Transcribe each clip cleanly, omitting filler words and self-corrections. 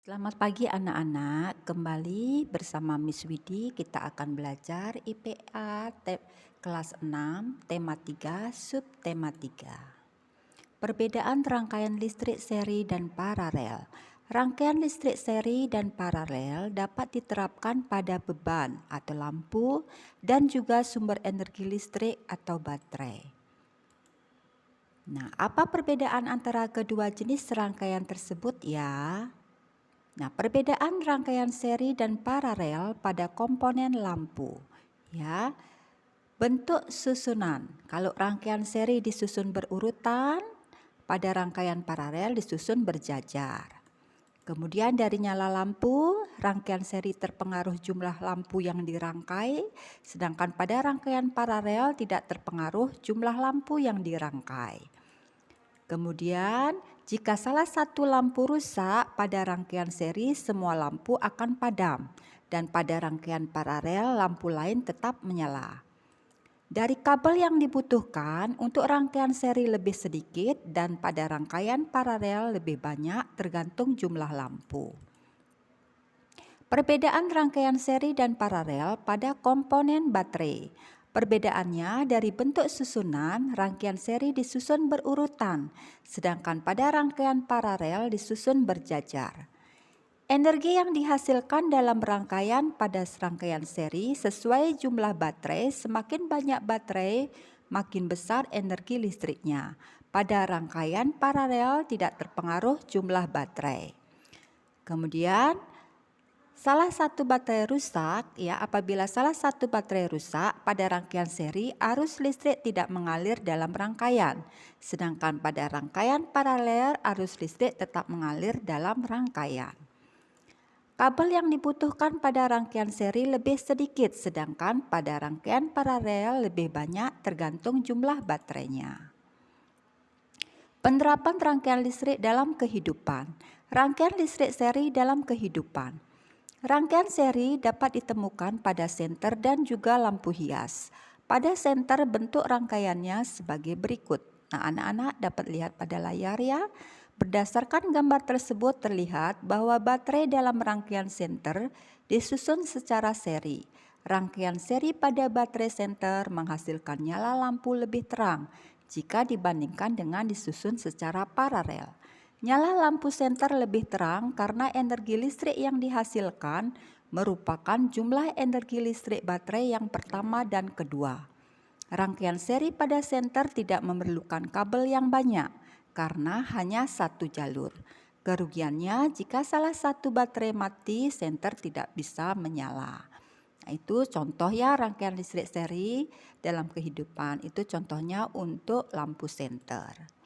Selamat pagi anak-anak, kembali bersama Miss Widi kita akan belajar IPA kelas 6, tema 3, subtema 3. Perbedaan rangkaian listrik seri dan paralel. Rangkaian listrik seri dan paralel dapat diterapkan pada beban atau lampu dan juga sumber energi listrik atau baterai. Nah, apa perbedaan antara kedua jenis rangkaian tersebut ya? Nah, perbedaan rangkaian seri dan paralel pada komponen lampu, ya. Bentuk susunan. Kalau rangkaian seri disusun berurutan, pada rangkaian paralel disusun berjajar. Kemudian dari nyala lampu, rangkaian seri terpengaruh jumlah lampu yang dirangkai, sedangkan pada rangkaian paralel tidak terpengaruh jumlah lampu yang dirangkai. Kemudian, jika salah satu lampu rusak pada rangkaian seri, semua lampu akan padam, dan pada rangkaian paralel lampu lain tetap menyala. Dari kabel yang dibutuhkan untuk rangkaian seri lebih sedikit dan pada rangkaian paralel lebih banyak tergantung jumlah lampu. Perbedaan rangkaian seri dan paralel pada komponen baterai. Perbedaannya dari bentuk susunan, rangkaian seri disusun berurutan, sedangkan pada rangkaian paralel disusun berjajar. Energi yang dihasilkan dalam rangkaian pada rangkaian seri sesuai jumlah baterai, semakin banyak baterai, makin besar energi listriknya. Pada rangkaian paralel tidak terpengaruh jumlah baterai. Kemudian, apabila salah satu baterai rusak pada rangkaian seri, arus listrik tidak mengalir dalam rangkaian. Sedangkan pada rangkaian paralel, arus listrik tetap mengalir dalam rangkaian. Kabel yang dibutuhkan pada rangkaian seri lebih sedikit, sedangkan pada rangkaian paralel lebih banyak tergantung jumlah baterainya. Penerapan rangkaian listrik dalam kehidupan. Rangkaian listrik seri dalam kehidupan. Rangkaian seri dapat ditemukan pada senter dan juga lampu hias. Pada senter bentuk rangkaiannya sebagai berikut. Nah, anak-anak dapat lihat pada layar ya. Berdasarkan gambar tersebut terlihat bahwa baterai dalam rangkaian senter disusun secara seri. Rangkaian seri pada baterai senter menghasilkan nyala lampu lebih terang jika dibandingkan dengan disusun secara paralel. Nyala lampu senter lebih terang karena energi listrik yang dihasilkan merupakan jumlah energi listrik baterai yang pertama dan kedua. Rangkaian seri pada senter tidak memerlukan kabel yang banyak karena hanya satu jalur. Kerugiannya jika salah satu baterai mati, senter tidak bisa menyala. Nah, itu contoh ya rangkaian listrik seri dalam kehidupan. Itu contohnya untuk lampu senter.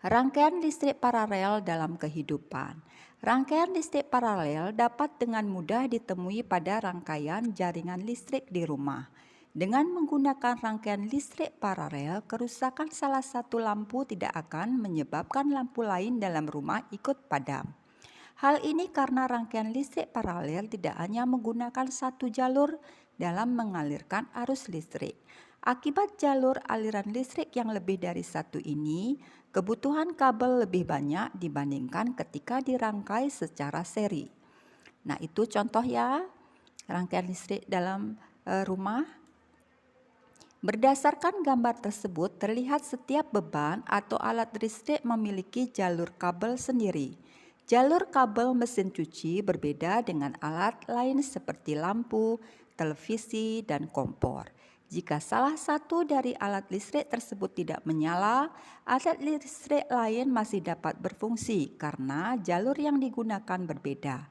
Rangkaian listrik paralel dalam kehidupan. Rangkaian listrik paralel dapat dengan mudah ditemui pada rangkaian jaringan listrik di rumah. Dengan menggunakan rangkaian listrik paralel, kerusakan salah satu lampu tidak akan menyebabkan lampu lain dalam rumah ikut padam. Hal ini karena rangkaian listrik paralel tidak hanya menggunakan satu jalur dalam mengalirkan arus listrik. Akibat jalur aliran listrik yang lebih dari satu ini, kebutuhan kabel lebih banyak dibandingkan ketika dirangkai secara seri. Nah, itu contoh ya, rangkaian listrik dalam rumah. Berdasarkan gambar tersebut, terlihat setiap beban atau alat listrik memiliki jalur kabel sendiri. Jalur kabel mesin cuci berbeda dengan alat lain seperti lampu, televisi, dan kompor. Jika salah satu dari alat listrik tersebut tidak menyala, alat listrik lain masih dapat berfungsi karena jalur yang digunakan berbeda.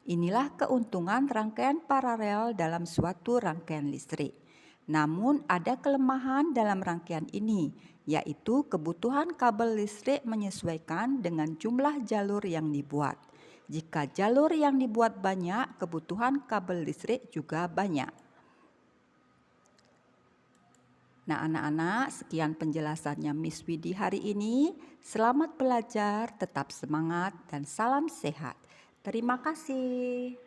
Inilah keuntungan rangkaian paralel dalam suatu rangkaian listrik. Namun ada kelemahan dalam rangkaian ini, yaitu kebutuhan kabel listrik menyesuaikan dengan jumlah jalur yang dibuat. Jika jalur yang dibuat banyak, kebutuhan kabel listrik juga banyak. Nah, anak-anak, sekian penjelasannya Miss Widi hari ini. Selamat belajar, tetap semangat, dan salam sehat. Terima kasih.